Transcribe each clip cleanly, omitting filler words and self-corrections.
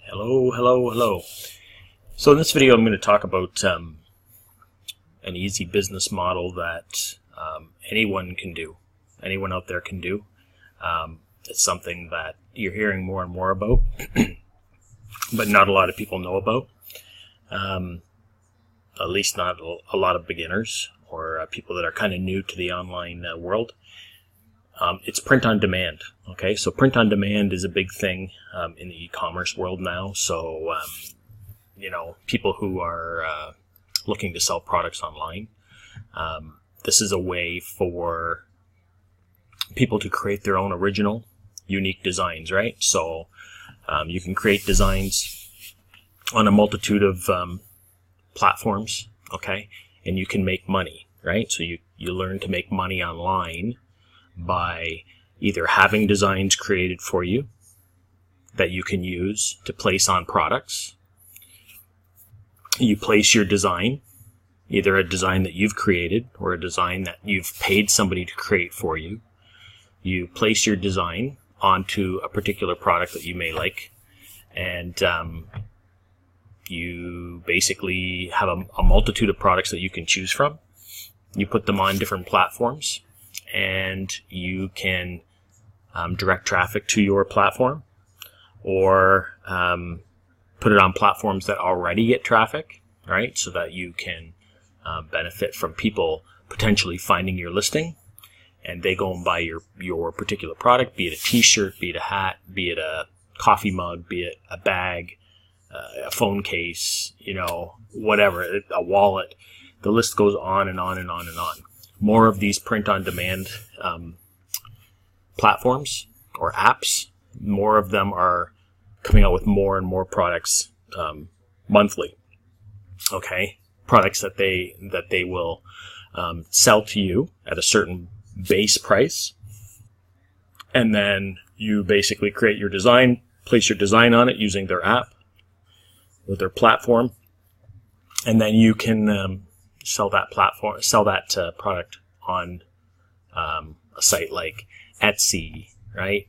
Hello, hello, hello. So in this video I'm going to talk about an easy business model that anyone can do. Anyone out there can do. It's something that you're hearing more and more about, but not a lot of people know about. At least not a lot of beginners or people that are kind of new to the online world. It's print on demand. Okay, so print on demand is a big thing in the e-commerce world now. So, people who are looking to sell products online, this is a way for people to create their own original, unique designs, right? So, you can create designs on a multitude of platforms, okay, and you can make money, right? So you learn to make money online by either having designs created for you that you can use to place on products. You place your design, either a design that you've created or a design that you've paid somebody to create for you. You place your design onto a particular product that you may like, and you basically have a multitude of products that you can choose from. You put them on different platforms, and you can direct traffic to your platform, or put it on platforms that already get traffic, right? So that you can benefit from people potentially finding your listing, and they go and buy your particular product, be it a t-shirt, be it a hat, be it a coffee mug, be it a bag, a phone case, whatever, a wallet. The list goes on and on and on and on. More of these print-on-demand platforms or apps, more of them are coming out with more and more products monthly. Okay, products that they will sell to you at a certain base price, and then you basically create your design, place your design on it using their app or their platform, and then you can sell that product on a site like Etsy, right?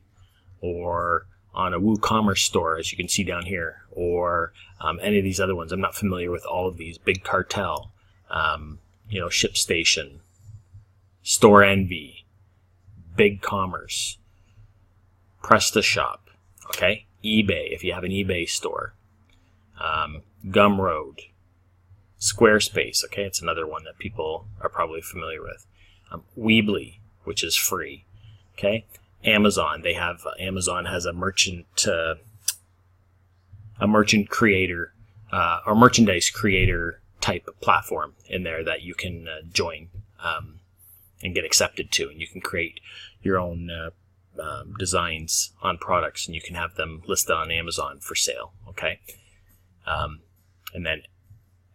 Or on a WooCommerce store, as you can see down here, or any of these other ones. I'm not familiar with all of these. Big Cartel, ShipStation, Store Envy, Big Commerce, PrestaShop, okay? eBay, if you have an eBay store, Gumroad, Squarespace, okay, it's another one that people are probably familiar with. Weebly, which is free, okay. Amazon has a merchant creator or merchandise creator type of platform in there that you can join and get accepted to, and you can create your own designs on products, and you can have them listed on Amazon for sale, okay. And then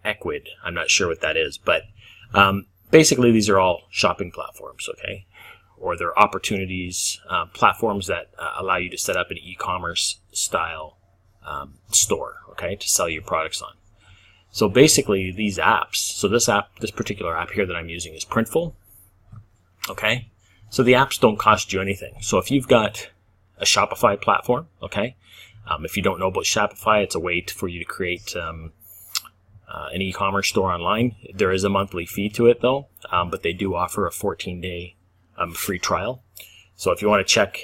Equid, I'm not sure what that is, but basically these are all shopping platforms, okay? Or they're opportunities, platforms that allow you to set up an e-commerce style store, okay, to sell your products on. So basically these apps, so this particular app here that I'm using is Printful, okay? So the apps don't cost you anything. So if you've got a Shopify platform, okay, if you don't know about Shopify, it's a way for you to create an e-commerce store online. There is a monthly fee to it though, but they do offer a 14-day free trial. So if you want to check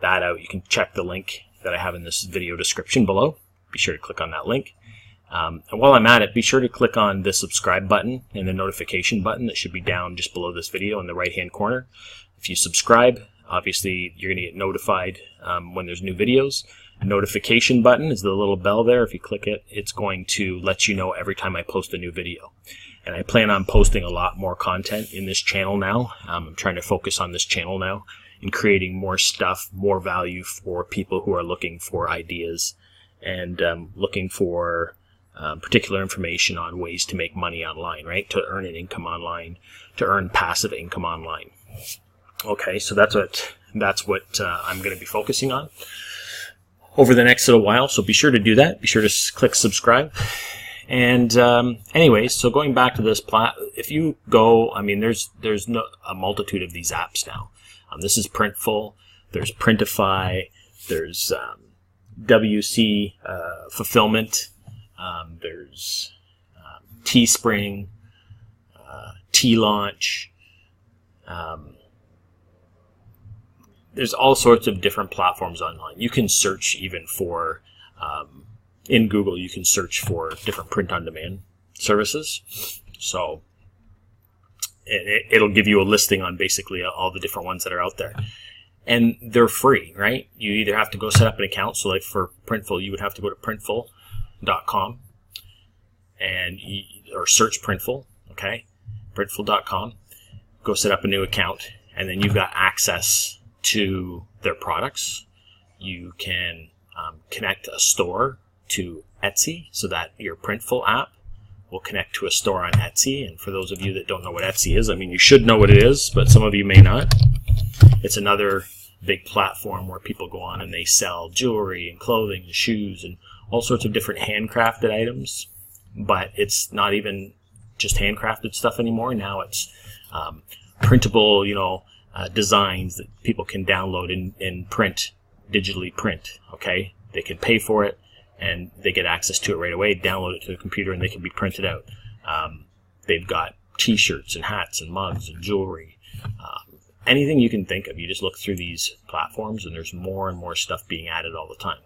that out, you can check the link that I have in this video description below. Be sure to click on that link. And while I'm at it, be sure to click on the subscribe button and the notification button that should be down just below this video in the right-hand corner. If you subscribe, obviously you're going to get notified when there's new videos. Notification button is the little bell there. If you click it, it's going to let you know every time I post a new video. And I plan on posting a lot more content in this channel now. I'm trying to focus on this channel now and creating more stuff, more value for people who are looking for ideas and looking for particular information on ways to make money online, right? To earn an income online, to earn passive income online. Okay, so that's what I'm going to be focusing on over the next little while, so be sure to do that. Be sure to click subscribe. And anyways, so going back to this if you go, there's a multitude of these apps now. This is Printful. There's Printify. There's wc-fulfilment. There's Teespring, T-Launch. There's all sorts of different platforms online. You can search even for, in Google, you can search for different print-on-demand services. So it'll give you a listing on basically all the different ones that are out there. And they're free, right? You either have to go set up an account. So like for Printful, you would have to go to printful.com or search Printful, okay? Printful.com. Go set up a new account, and then you've got access to their products. You can connect a store to Etsy so that your Printful app will connect to a store on Etsy. And for those of you that don't know what Etsy is, I mean, you should know what it is, but some of you may not. It's another big platform where people go on and they sell jewelry and clothing and shoes and all sorts of different handcrafted items. But it's not even just handcrafted stuff anymore. Now it's printable, designs that people can download and print, digitally print, okay? They can pay for it, and they get access to it right away, download it to the computer, and they can be printed out. They've got T-shirts and hats and mugs and jewelry. Anything you can think of. You just look through these platforms, and there's more and more stuff being added all the time.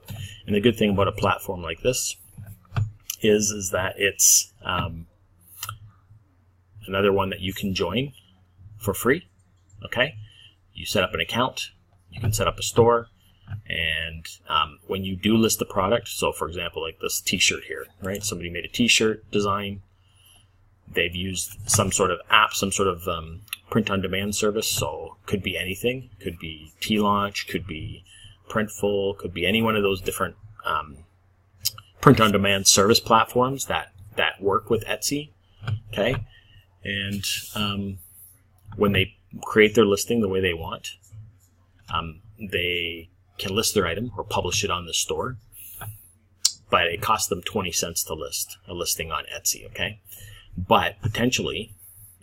And the good thing about a platform like this is that it's another one that you can join for free. Okay, you set up an account, you can set up a store, and when you do list the product, so for example, like this T-shirt here, right? Somebody made a T-shirt design. They've used some sort of app, some sort of print-on-demand service, so could be anything. Could be T-Launch, could be Printful, could be any one of those different print-on-demand service platforms that work with Etsy. Okay, and when they create their listing the way they want, they can list their item or publish it on the store, but it costs them 20 cents to list a listing on Etsy, okay? But potentially,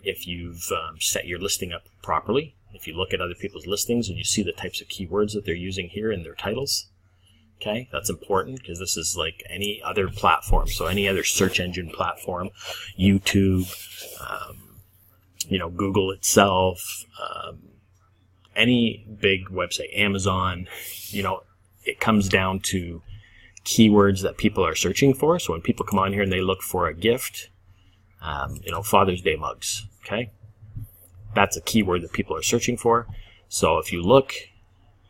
if you've set your listing up properly, if you look at other people's listings and you see the types of keywords that they're using here in their titles, okay, that's important because this is like any other platform. So any other search engine platform, YouTube, Google itself, any big website, Amazon, it comes down to keywords that people are searching for. So when people come on here and they look for a gift, Father's Day mugs, okay? That's a keyword that people are searching for. So if you look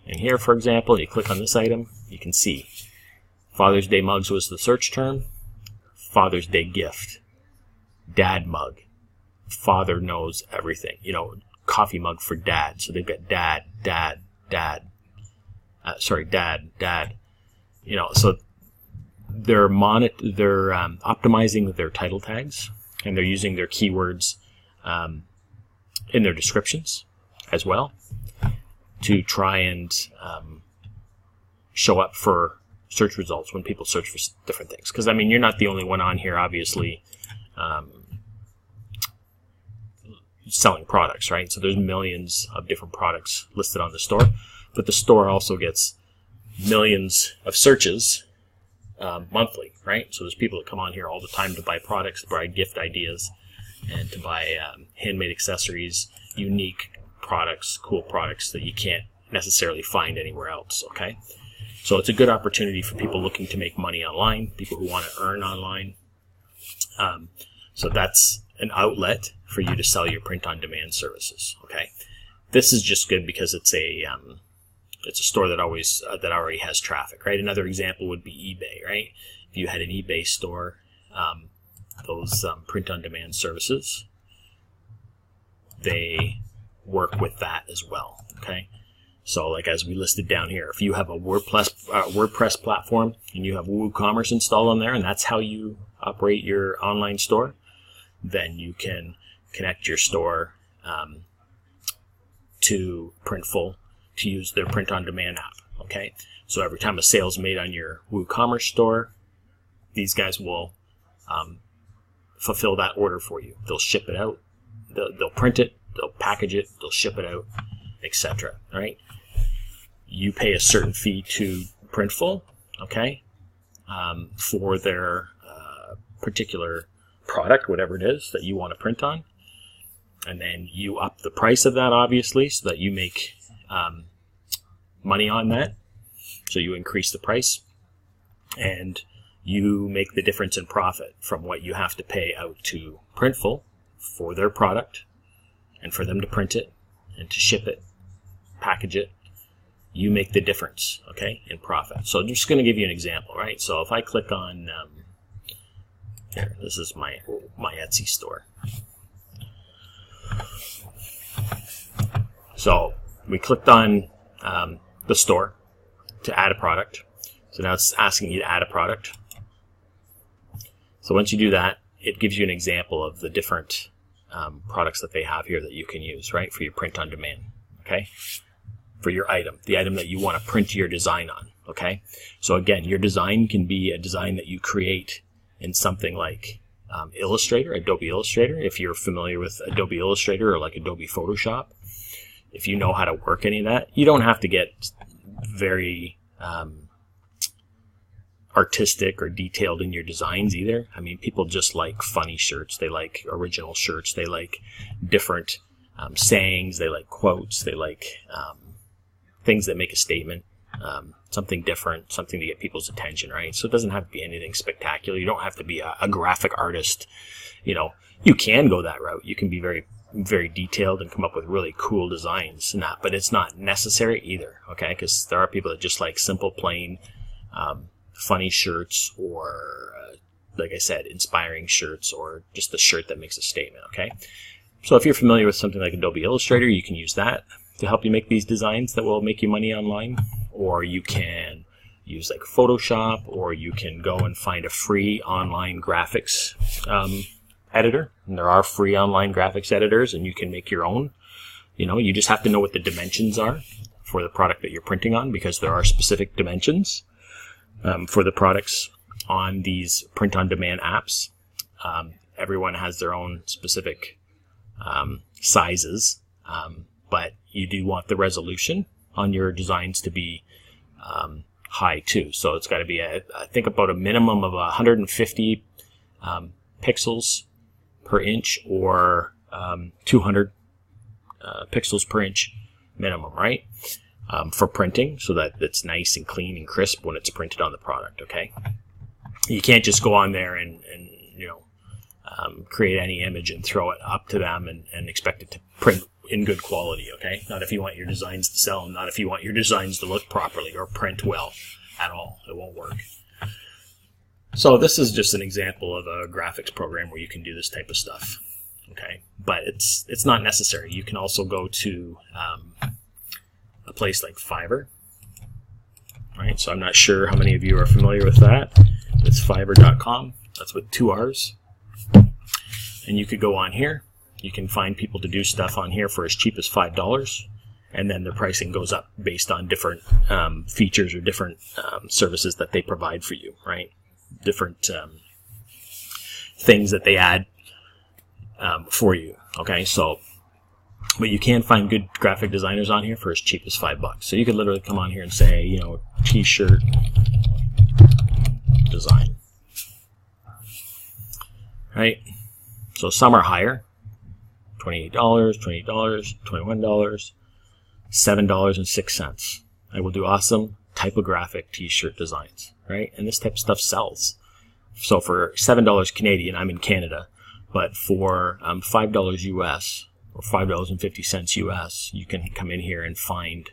in here, for example, you click on this item, you can see Father's Day mugs was the search term. Father's Day gift, dad mug, father knows everything, coffee mug for dad. So they've got dad. So they're optimizing their title tags, and they're using their keywords in their descriptions as well to try and show up for search results when people search for different things. Because, you're not the only one on here, obviously, selling products, right? So there's millions of different products listed on the store, but the store also gets millions of searches monthly, right? So there's people that come on here all the time to buy products, to buy gift ideas, and to buy handmade accessories, unique products, cool products that you can't necessarily find anywhere else, okay? So it's a good opportunity for people looking to make money online, people who want to earn online. So that's an outlet for you to sell your print-on-demand services, okay? This is just good because it's a store that already has traffic, right? Another example would be eBay, right? If you had an eBay store, those print-on-demand services, they work with that as well, okay? So like as we listed down here, if you have a WordPress platform and you have WooCommerce installed on there, and that's how you operate your online store, then you can connect your store to Printful to use their print-on-demand app, okay? So every time a sale is made on your WooCommerce store, these guys will fulfill that order for you. They'll ship it out, they'll print it, they'll package it, they'll ship it out, etc. All right? You pay a certain fee to Printful, okay, for their particular product, whatever it is that you want to print on. And then you up the price of that, obviously, so that you make money on that. So you increase the price, and you make the difference in profit from what you have to pay out to Printful for their product and for them to print it and to ship it, package it. You make the difference, okay, in profit. So I'm just going to give you an example, right? So if I click on, here, this is my Etsy store. So we clicked on the store to add a product. So now it's asking you to add a product. So once you do that, it gives you an example of the different products that they have here that you can use, right, for your print on demand, okay, for your item, the item that you want to print your design on, okay. So again, your design can be a design that you create in something like Illustrator, Adobe Illustrator, if you're familiar with Adobe Illustrator or like Adobe Photoshop. If you know how to work any of that, you don't have to get very artistic or detailed in your designs either. I mean, people just like funny shirts. They like original shirts. They like different sayings. They like quotes. They like things that make a statement, something different, something to get people's attention, right? So it doesn't have to be anything spectacular. You don't have to be a graphic artist. You know, you can go that route. You can be very, very detailed and come up with really cool designs, but it's not necessary either, okay? Because there are people that just like simple, plain, funny shirts, or like I said, inspiring shirts, or just a shirt that makes a statement, okay? So if you're familiar with something like Adobe Illustrator, you can use that to help you make these designs that will make you money online. Or you can use like Photoshop, or you can go and find a free online graphics editor. And there are free online graphics editors, and you can make your own. You know, you just have to know what the dimensions are for the product that you're printing on, because there are specific dimensions for the products on these print-on-demand apps. Everyone has their own specific sizes, but you do want the resolution on your designs to be high too. So it's got to be, I think, about a minimum of 150 pixels per inch, or 200 pixels per inch minimum, right? For printing, so that it's nice and clean and crisp when it's printed on the product, okay? You can't just go on there and you know, create any image and throw it up to them and expect it to print in good quality, okay? Not if you want your designs to sell, and not if you want your designs to look properly or print well at all. It won't work. So this is just an example of a graphics program where you can do this type of stuff, okay? But it's not necessary. You can also go to a place like Fiverr, right? So I'm not sure how many of you are familiar with that. It's fiverr.com. That's with 2 R's. And you could go on here. You can find people to do stuff on here for as cheap as $5. And then the pricing goes up based on different features or different services that they provide for you, right? Different things that they add for you, okay? So, but you can find good graphic designers on here for as cheap as $5. So you could literally come on here and say, you know, t-shirt design, right? So some are higher, $28, $28, $21, $7.06. I will do awesome typographic t-shirt designs, right? And this type of stuff sells. So for $7 Canadian, I'm in Canada, but for $5 US, or $5.50 US, you can come in here and find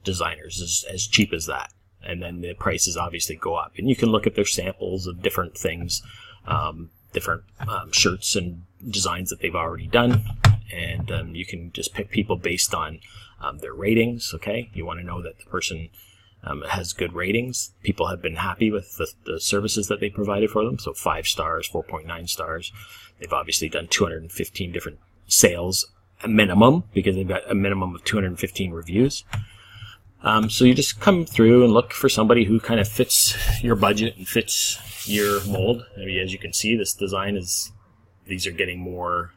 designers as cheap as that. And then the prices obviously go up. And you can look at their samples of different things, different shirts and designs that they've already done. And you can just pick people based on their ratings, okay? You want to know that the person has good ratings. People have been happy with the services that they provided for them. So 5 stars, 4.9 stars. They've obviously done 215 different sales, a minimum, because they've got a minimum of 215 reviews. So you just come through and look for somebody who kind of fits your budget and fits your mold. I mean, as you can see, this design these are getting more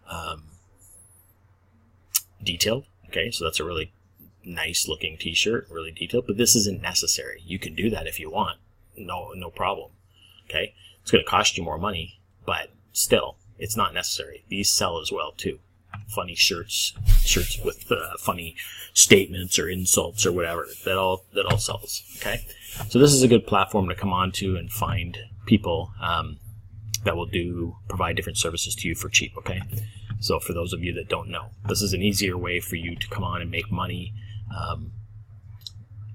detailed. Okay, so that's a really nice looking t-shirt, really detailed, but this isn't necessary. You can do that if you want. No problem. Okay? It's going to cost you more money, but still, it's not necessary. These sell as well too. Funny shirts with funny statements or insults or whatever. That all sells. Okay? So this is a good platform to come on to and find people that will provide different services to you for cheap. Okay? So for those of you that don't know, this is an easier way for you to come on and make money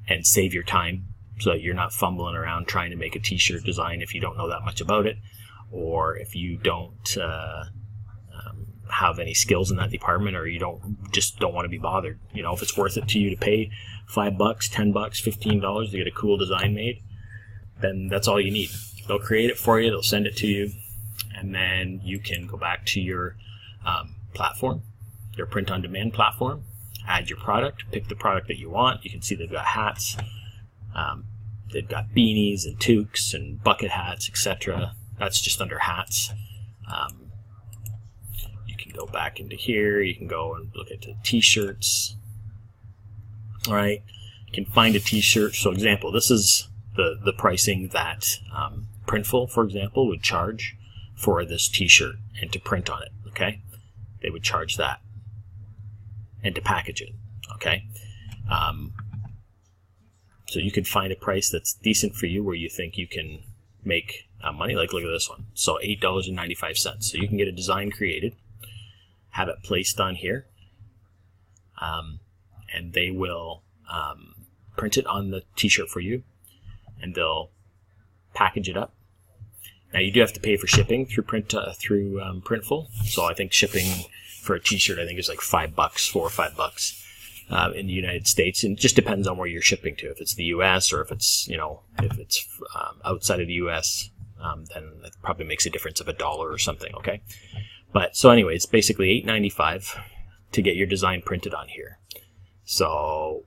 and save your time, so that you're not fumbling around trying to make a t-shirt design if you don't know that much about it, or if you don't have any skills in that department, or you don't want to be bothered. You know, if it's worth it to you to pay $5, $10, $15 to get a cool design made, then that's all you need. They'll create it for you, they'll send it to you, and then you can go back to your platform, your print-on-demand platform, add your product, pick the product that you want. You can see they've got hats, they've got beanies and toques and bucket hats, etc. That's just under hats. You can go back into here, you can go and look at the t-shirts. All right, you can find a t-shirt. So example, this is the pricing that Printful, for example, would charge for this t-shirt and to print on it. Okay, they would charge that, and to package it. Okay, so you could find a price that's decent for you, where you think you can make money. Like, look at this one. So $8.95. So you can get a design created, have it placed on here, and they will print it on the t-shirt for you, and they'll package it up. Now you do have to pay for shipping through Printful. So I think shipping for a t-shirt, I think is like $5, $4 or $5 in the United States, and it just depends on where you're shipping to. If it's the U.S. or if it's outside of the U.S., then it probably makes a difference of $1 or something. Okay, but so anyway, it's basically $8.95 to get your design printed on here. So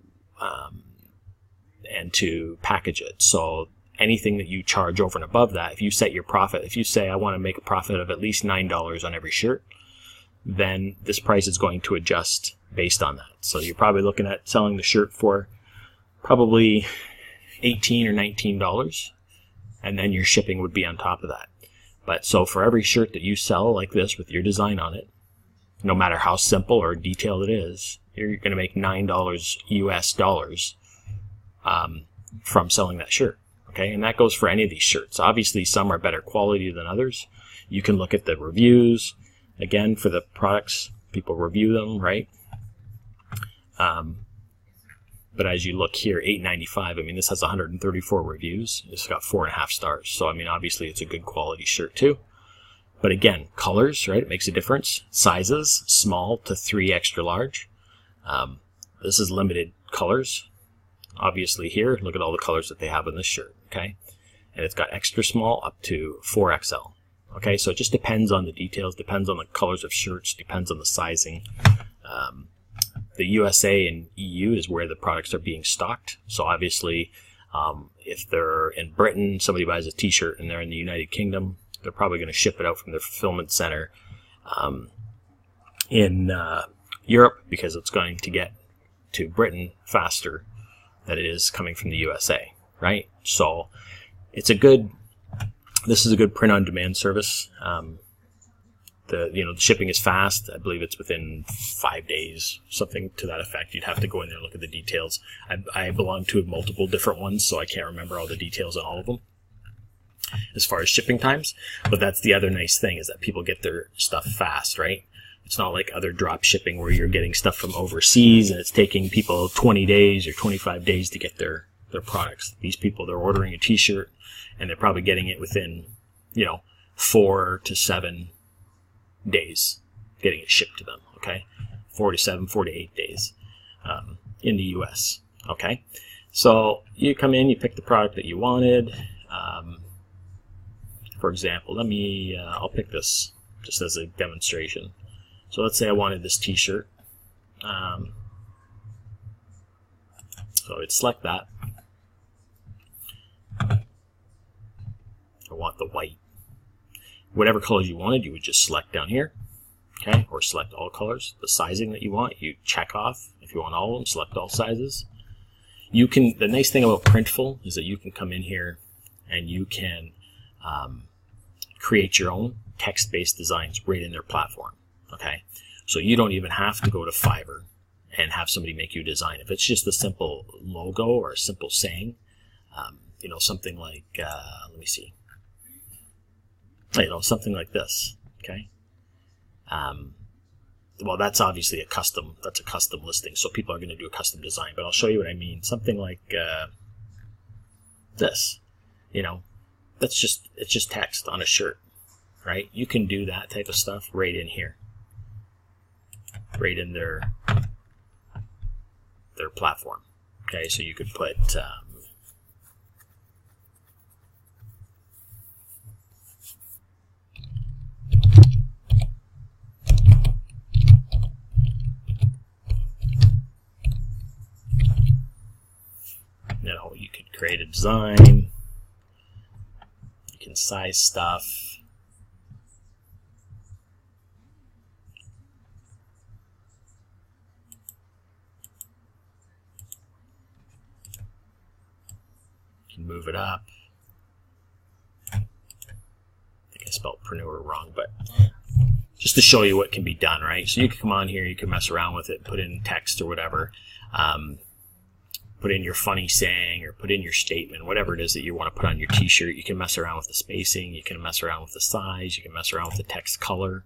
and to package it. So anything that you charge over and above that, if you set your profit, if you say I want to make a profit of at least $9 on every shirt, then this price is going to adjust based on that. So you're probably looking at selling the shirt for probably $18 or $19, and then your shipping would be on top of that. But so for every shirt that you sell like this with your design on it, no matter how simple or detailed it is, you're going to make $9 US dollars from selling that shirt. Okay, and that goes for any of these shirts. Obviously, some are better quality than others. You can look at the reviews. Again, for the products, people review them, right? But as you look here, $8.95, I mean, this has 134 reviews. It's got 4.5 stars. So, I mean, obviously, it's a good quality shirt, too. But again, colors, right? It makes a difference. Sizes, small to 3 extra large. This is limited colors. Obviously, here, look at all the colors that they have in this shirt, okay? And it's got extra small up to 4XL. Okay, so it just depends on the details, depends on the colors of shirts, depends on the sizing. The USA and EU is where the products are being stocked. So obviously, if they're in Britain, somebody buys a t-shirt and they're in the United Kingdom, they're probably going to ship it out from their fulfillment center in Europe, because it's going to get to Britain faster than it is coming from the USA, right? So this is a good print-on-demand service. The shipping is fast. I believe it's within 5 days, something to that effect. You'd have to go in there and look at the details. I belong to multiple different ones, so I can't remember all the details on all of them as far as shipping times. But that's the other nice thing, is that people get their stuff fast, right? It's not like other drop shipping where you're getting stuff from overseas and it's taking people 20 days or 25 days to get their products. These people, they're ordering a t-shirt and they're probably getting it within, 4 to 7 days, getting it shipped to them, okay? 4 to 7, 4 to 8 days in the US, okay? So you come in, you pick the product that you wanted. For example, I'll pick this just as a demonstration. So let's say I wanted this t-shirt. So I'd select that. I want the white. Whatever colors you wanted, you would just select down here. okay, or select all colors. The sizing that you want, you check off. If you want all of them, select all sizes. You can. The nice thing about Printful is that you can come in here and you can create your own text-based designs right in their platform. Okay, so you don't even have to go to Fiverr and have somebody make you a design. If it's just a simple logo or a simple saying, you know, something like, let me see, you know, something like this, okay? Well, that's obviously a custom listing, so people are going to do a custom design, but I'll show you what I mean. Something like this, you know, it's just text on a shirt, right? You can do that type of stuff right in here, right in their platform. Okay, so you could put you know, you could create a design, you can size stuff. Move it up. I think I spelled preneur wrong, but just to show you what can be done, right? So you can come on here, you can mess around with it, put in text or whatever, put in your funny saying or put in your statement, whatever it is that you want to put on your t-shirt. You can mess around with the spacing, you can mess around with the size, you can mess around with the text color,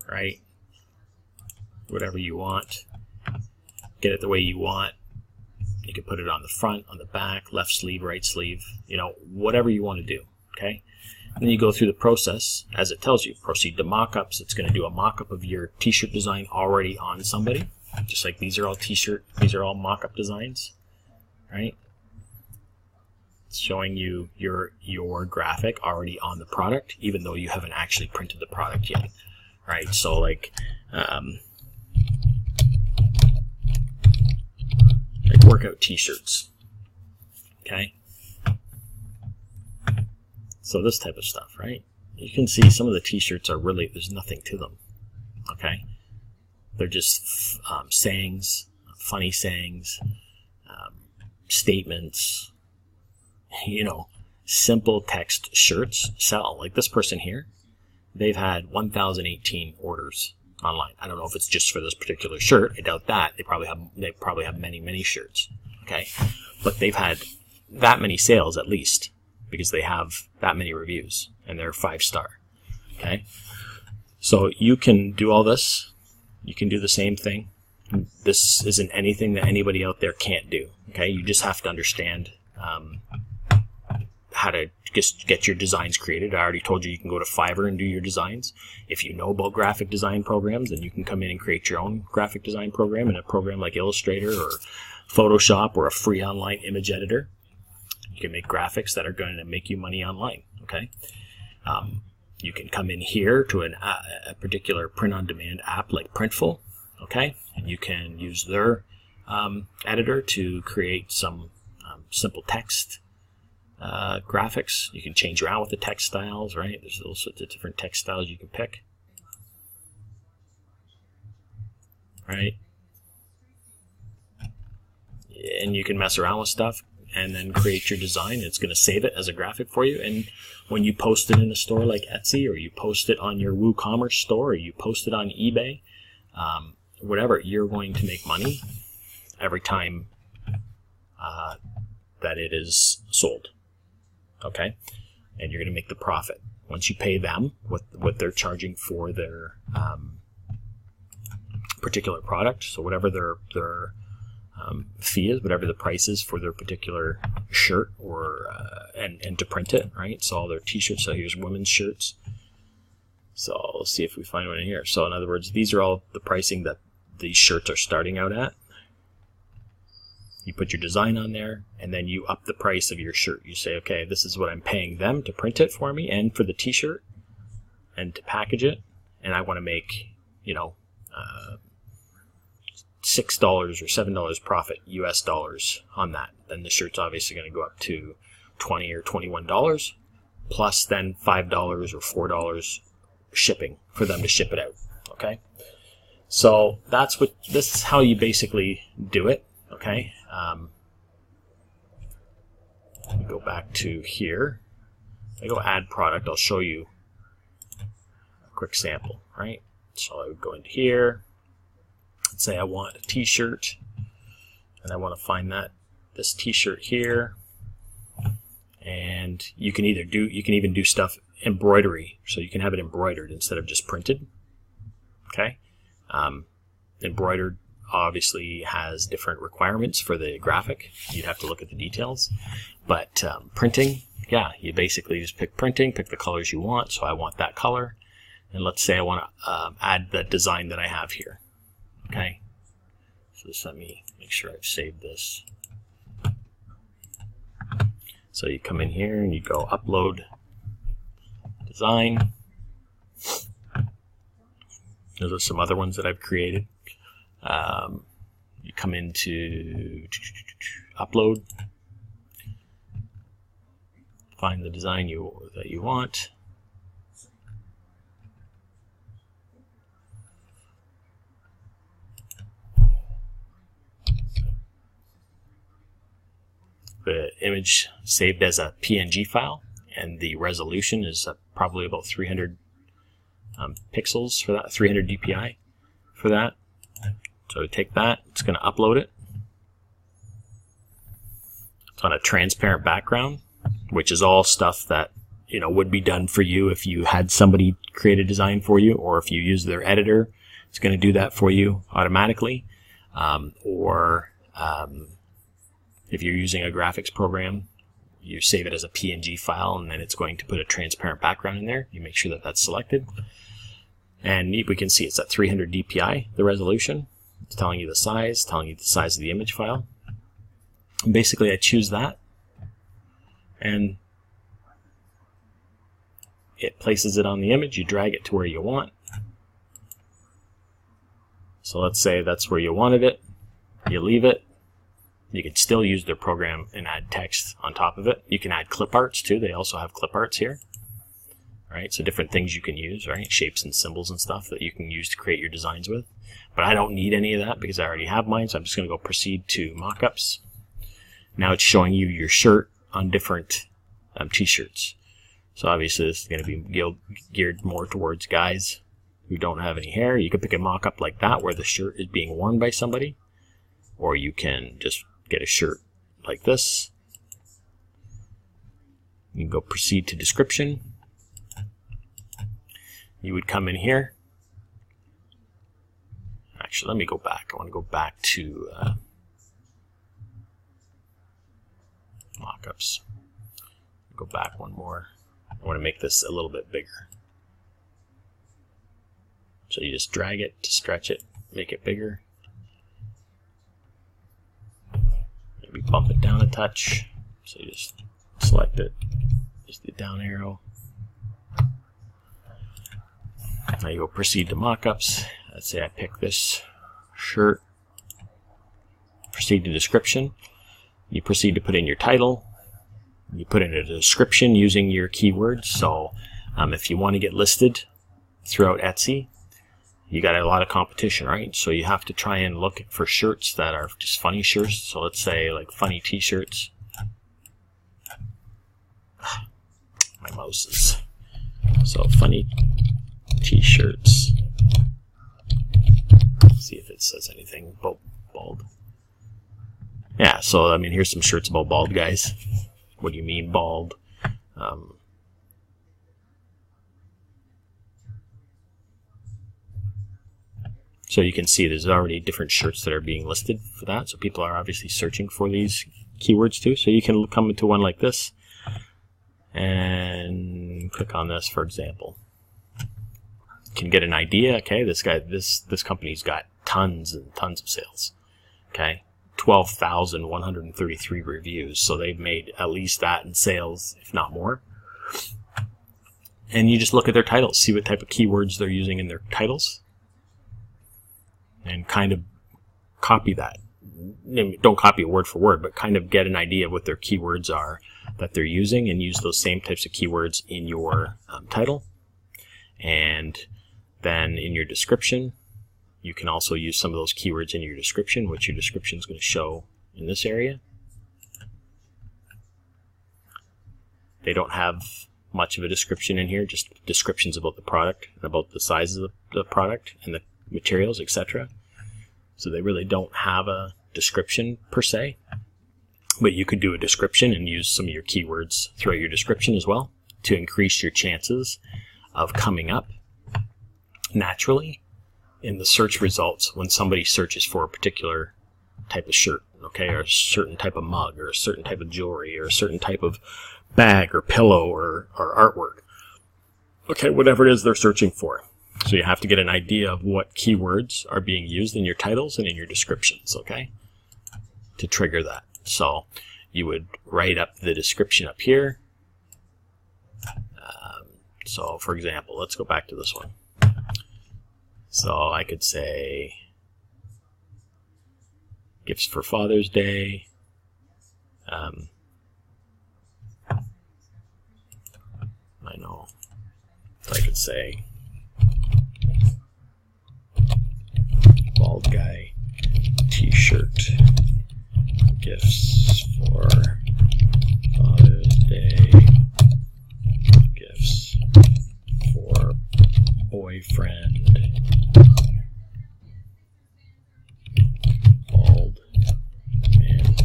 right? Whatever you want. Get it the way you want. You can put it on the front, on the back, left sleeve, right sleeve, you know, whatever you want to do, okay? And then you go through the process, as it tells you, proceed to mock-ups. It's going to do a mock-up of your t-shirt design already on somebody, just like these are all mock-up designs, right? It's showing you your graphic already on the product, even though you haven't actually printed the product yet, right? So like workout t-shirts, okay? So this type of stuff, right? You can see some of the t-shirts are really, there's nothing to them, okay? They're just sayings, funny sayings, statements, you know, simple text shirts sell. Like this person here, they've had 1,018 orders online. I don't know if it's just for this particular shirt. I doubt that. They probably have many shirts. Okay, but they've had that many sales at least because they have that many reviews and they're 5-star. Okay, so you can do all this. You can do the same thing. This isn't anything that anybody out there can't do. Okay, you just have to understand how to just get your designs created. I already told you you can go to Fiverr and do your designs. If you know about graphic design programs, then you can come in and create your own graphic design program in a program like Illustrator or Photoshop or a free online image editor. You can make graphics that are going to make you money online. Okay, you can come in here to a particular print-on-demand app like Printful. Okay, and you can use their editor to create some simple text graphics. You can change around with the text styles, right? There's all sorts of different text styles you can pick, right? And you can mess around with stuff and then create your design. It's going to save it as a graphic for you, and when you post it in a store like Etsy, or you post it on your WooCommerce store, or you post it on eBay, whatever, you're going to make money every time that it is sold. Okay, and you're going to make the profit once you pay them what they're charging for their particular product. So whatever their fee is, whatever the price is for their particular shirt, or and to print it, right? So all their t-shirts. So here's women's shirts. So let's see if we find one in here. So in other words, these are all the pricing that these shirts are starting out at. You put your design on there, and then you up the price of your shirt. You say, okay, this is what I'm paying them to print it for me and for the t-shirt and to package it, and I want to make, you know, $6 or $7 profit US dollars on that. Then the shirt's obviously going to go up to $20 or $21 plus then $5 or $4 shipping for them to ship it out. Okay, so this is how you basically do it. Okay, go back to here. I go add product. I'll show you a quick sample. Right, so I would go into here. Let's say I want a T-shirt, and I want to find this T-shirt here. And you can even do stuff embroidery, so you can have it embroidered instead of just printed. Okay, embroidered obviously has different requirements for the graphic. You'd have to look at the details, but printing, yeah, you basically just pick printing, pick the colors you want. So I want that color, and let's say I want to add the design that I have here. Okay, so just let me make sure I've saved this. So you come in here and you go upload design. Those are some other ones that I've created. You come into upload, find the design that you want. The image saved as a PNG file, and the resolution is probably about 300 pixels for that, 300 dpi for that. So take that, it's going to upload it. It's on a transparent background, which is all stuff that would be done for you if you had somebody create a design for you, or if you use their editor, it's going to do that for you automatically, if you're using a graphics program, you save it as a PNG file, and then it's going to put a transparent background in there. You make sure that that's selected. And we can see it's at 300 dpi, the resolution. It's telling you the size of the image file. And basically, I choose that, and it places it on the image. You drag it to where you want. So let's say that's where you wanted it. You leave it. You can still use their program and add text on top of it. You can add clip arts too. They also have clip arts here. Right? So different things you can use, right? Shapes and symbols and stuff that you can use to create your designs with. But I don't need any of that because I already have mine, so I'm just going to go proceed to mockups. Now it's showing you your shirt on different t-shirts. So obviously this is going to be geared more towards guys who don't have any hair. You could pick a mockup like that where the shirt is being worn by somebody. Or you can just get a shirt like this. You can go proceed to description. You would come in here. Actually, let me go back. I want to go back to mockups. Go back one more. I want to make this a little bit bigger. So you just drag it to stretch it, make it bigger. Maybe bump it down a touch. So you just select it, use the down arrow. Now you go proceed to mockups. Let's say I pick this shirt. Proceed to description. You proceed to put in your title. You put in a description using your keywords. So if you want to get listed throughout Etsy, you got a lot of competition, right? So you have to try and look for shirts that are just funny shirts. So let's say like funny t-shirts. My mouse is... So funny t-shirts. See if it says anything about bald. Yeah, so I mean, here's some shirts about bald guys. What do you mean bald? So you can see there's already different shirts that are being listed for that. So people are obviously searching for these keywords too. So you can come into one like this and click on this, for example. You can get an idea. Okay, this company's got tons and tons of sales. Okay, 12,133 reviews. So they've made at least that in sales, if not more. And you just look at their titles, see what type of keywords they're using in their titles, and kind of copy that. Don't copy it word for word, but kind of get an idea of what their keywords are that they're using, and use those same types of keywords in your title. And Then in your description, you can also use some of those keywords in your description, which your description is going to show in this area. They don't have much of a description in here, just descriptions about the product and about the sizes of the product and the materials, etc. So they really don't have a description per se, but you could do a description and use some of your keywords throughout your description as well to increase your chances of coming up naturally in the search results when somebody searches for a particular type of shirt, okay, or a certain type of mug, or a certain type of jewelry, or a certain type of bag or pillow or artwork. Okay, whatever it is they're searching for. So you have to get an idea of what keywords are being used in your titles and in your descriptions, okay, to trigger that. So you would write up the description up here. So for example, let's go back to this one. So I could say gifts for Father's Day. I know. So I could say bald guy t-shirt gifts for Father's Day, gifts for boyfriend, bald man,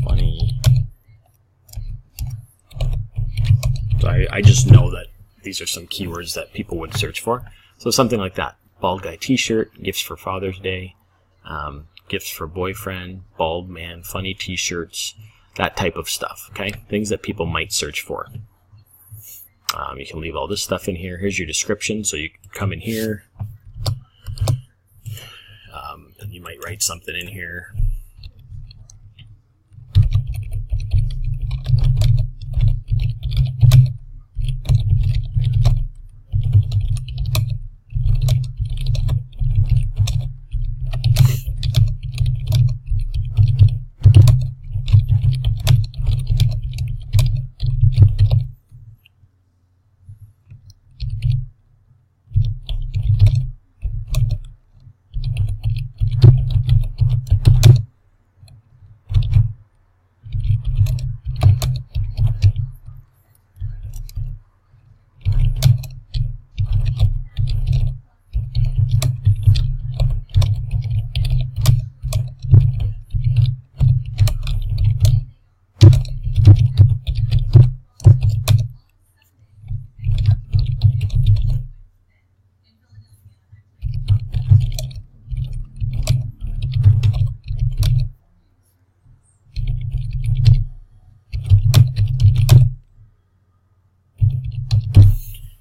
funny. So I just know that these are some keywords that people would search for. So something like that. Bald guy t-shirt, gifts for Father's Day, gifts for boyfriend, bald man, funny t-shirts, that type of stuff, okay? Things that people might search for. You can leave all this stuff in here. Here's your description, so you can come in here. And you might write something in here.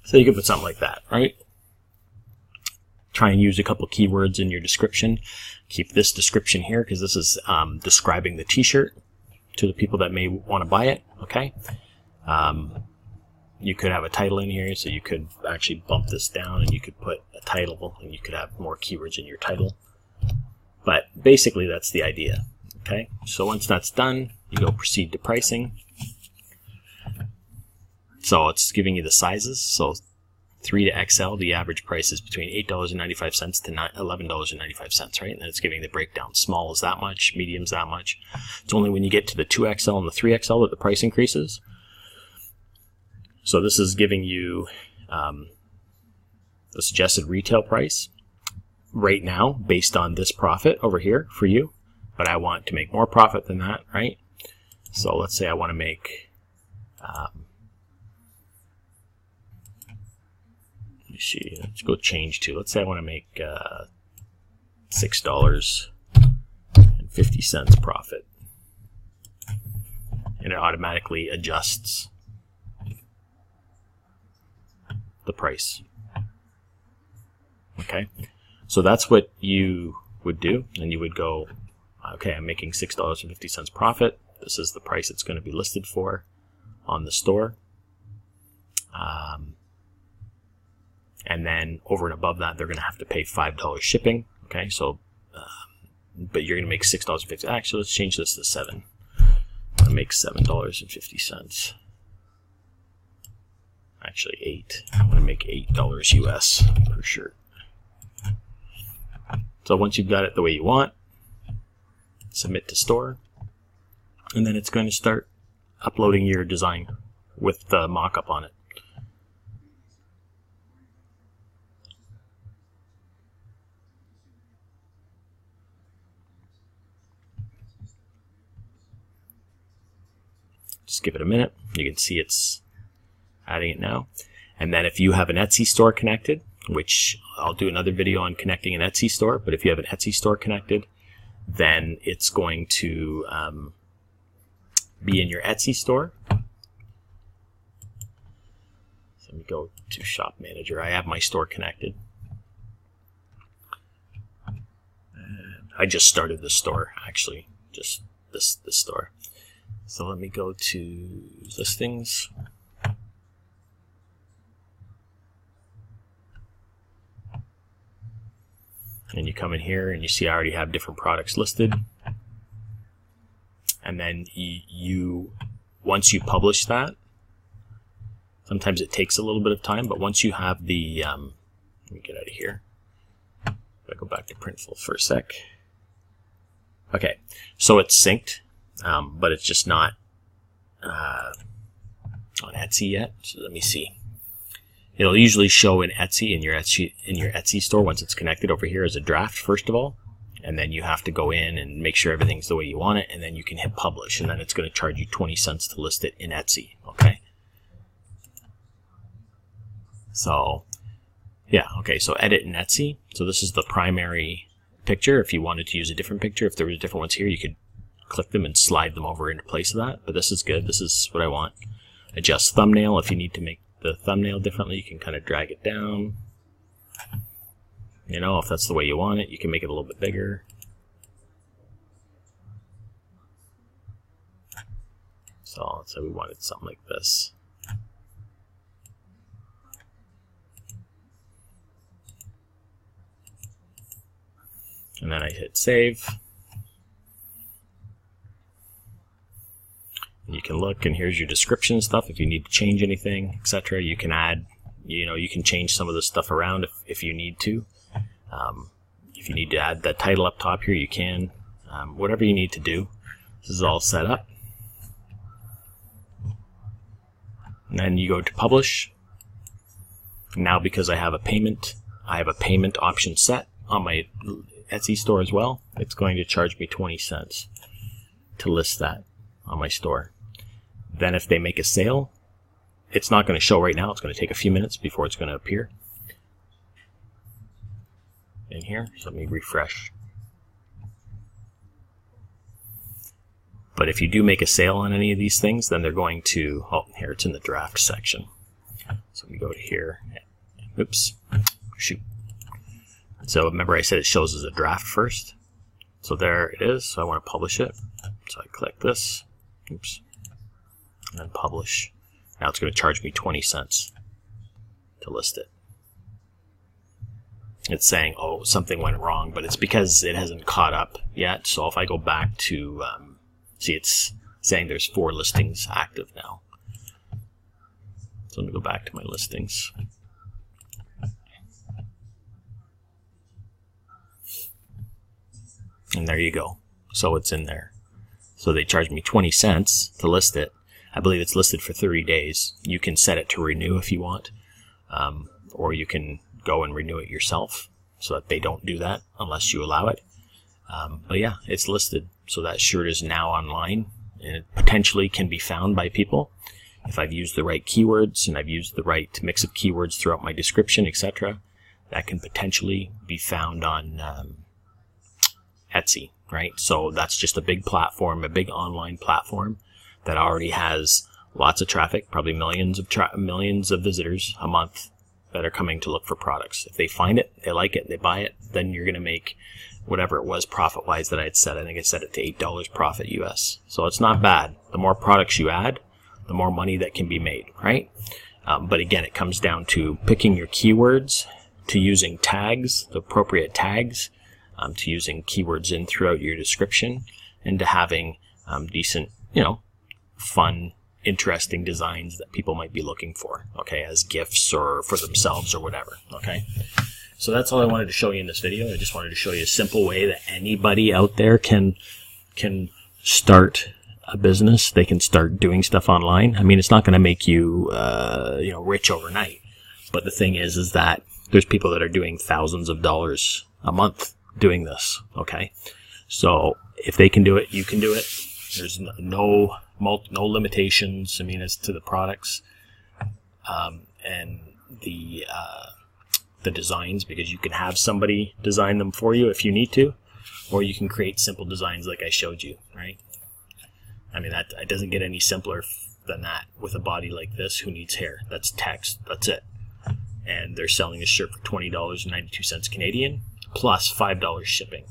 So you could put something like that, right? Try and use a couple keywords in your description. Keep this description here because this is describing the t-shirt to the people that may want to buy it, okay? You could have a title in here, so you could actually bump this down and you could put a title and you could have more keywords in your title. But basically that's the idea, okay? So once that's done, you go proceed to pricing. So it's giving you the sizes. So 3 to XL, the average price is between $8.95 to $11.95, right? And then it's giving the breakdown. Small is that much, medium's that much. It's only when you get to the 2XL and the 3XL that the price increases. So this is giving you the suggested retail price right now based on this profit over here for you. But I want to make more profit than that, right? So let's say I want to make... see, let's go change to, let's say I want to make $6.50 profit, and it automatically adjusts the price. Okay, so that's what you would do, and you would go, okay, I'm making $6.50 profit. This is the price it's going to be listed for on the store. And then over and above that, they're going to have to pay $5 shipping. Okay, so, but you're going to make $6.50. Actually, let's change this to $7. I'll make $7.50. Actually, Actually, 8. I want to make $8 US per shirt. So once you've got it the way you want, submit to store, and then it's going to start uploading your design with the mock-up on it. Just give it a minute. You can see it's adding it now. And then if you have an Etsy store connected, which I'll do another video on connecting an Etsy store, but if you have an Etsy store connected, then it's going to be in your Etsy store. So let me go to Shop Manager. I have my store connected. And I just started the store, actually, just this store. So let me go to listings. And you come in here and you see I already have different products listed. And then once you publish that, sometimes it takes a little bit of time, but once you have the, let me get out of here. I'll go back to Printful for a sec. Okay, so it's synced, but it's just not on Etsy yet. So let me see. It'll usually show in Etsy, in your Etsy store, once it's connected over here as a draft, first of all. And then you have to go in and make sure everything's the way you want it, and then you can hit publish, and then it's going to charge you 20 cents to list it in Etsy, okay? So, yeah, okay, so edit in Etsy. So this is the primary picture. If you wanted to use a different picture, if there was different ones here, you could click them and slide them over into place of that. But this is good. This is what I want. Adjust thumbnail. If you need to make the thumbnail differently, you can kind of drag it down. You know, if that's the way you want it, you can make it a little bit bigger. So let's say we wanted something like this. And then I hit save. You can look, and here's your description stuff. If you need to change anything, etc., you can add, you can change some of the stuff around if you need to. If you need to add the title up top here, you can. Whatever you need to do. This is all set up. And then you go to publish. Now, because I have a payment option set on my Etsy store as well, it's going to charge me 20 cents to list that on my store. Then if they make a sale, it's not going to show right now. It's going to take a few minutes before it's going to appear in here. So let me refresh. But if you do make a sale on any of these things, then they're going to, oh, here, it's in the draft section. So we go to here. Oops, shoot. So remember I said it shows as a draft first. So there it is. So I want to publish it. So I click this. Oops. And then publish. Now it's going to charge me 20 cents to list it. It's saying, oh, something went wrong, but it's because it hasn't caught up yet. So if I go back to, see, it's saying there's 4 listings active now. So let me go back to my listings. And there you go. So it's in there. So they charge me 20 cents to list it. I believe it's listed for 30 days. You can set it to renew if you want, or you can go and renew it yourself so that they don't do that unless you allow it. But yeah, it's listed. So that shirt is now online, and it potentially can be found by people. If I've used the right keywords and I've used the right mix of keywords throughout my description, etc., that can potentially be found on Etsy, right? So that's just a big platform, a big online platform that already has lots of traffic, probably millions of visitors a month that are coming to look for products. If they find it, they like it, they buy it, then you're going to make whatever it was profit-wise that I had set. I think I set it to $8 profit US. So it's not bad. The more products you add, the more money that can be made, right? But again, it comes down to picking your keywords, to using tags, the appropriate tags, to using keywords in throughout your description, and to having decent, fun interesting designs that people might be looking for, okay, as gifts or for themselves or whatever, okay? So that's all I wanted to show you in this video. I just wanted to show you a simple way that anybody out there can start a business. They can start doing stuff online. I mean, it's not going to make you, rich overnight. But the thing is that there's people that are doing thousands of dollars a month doing this, okay? So if they can do it, you can do it. There's no limitations, I mean, as to the products and the designs, because you can have somebody design them for you if you need to, or you can create simple designs like I showed you, right? I mean, that it doesn't get any simpler than that. With a body like this, who needs hair? That's text, that's it. And they're selling a shirt for $20.92 Canadian plus $5 shipping.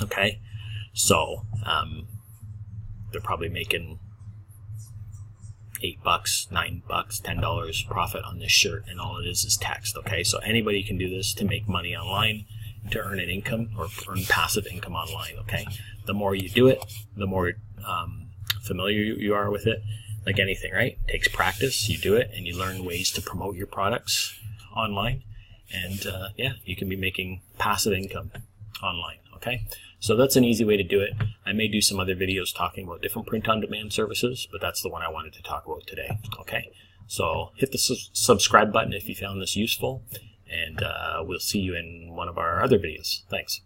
Okay, so they're probably making $8, $9, $10 profit on this shirt, and all it is text. Okay, so anybody can do this to make money online, to earn an income or earn passive income online. Okay, the more you do it, the more familiar you are with it. Like anything, right? It takes practice. You do it, and you learn ways to promote your products online, and you can be making passive income online. Okay, so that's an easy way to do it. I may do some other videos talking about different print-on-demand services, but that's the one I wanted to talk about today. Okay, so hit the subscribe button if you found this useful, and we'll see you in one of our other videos. Thanks.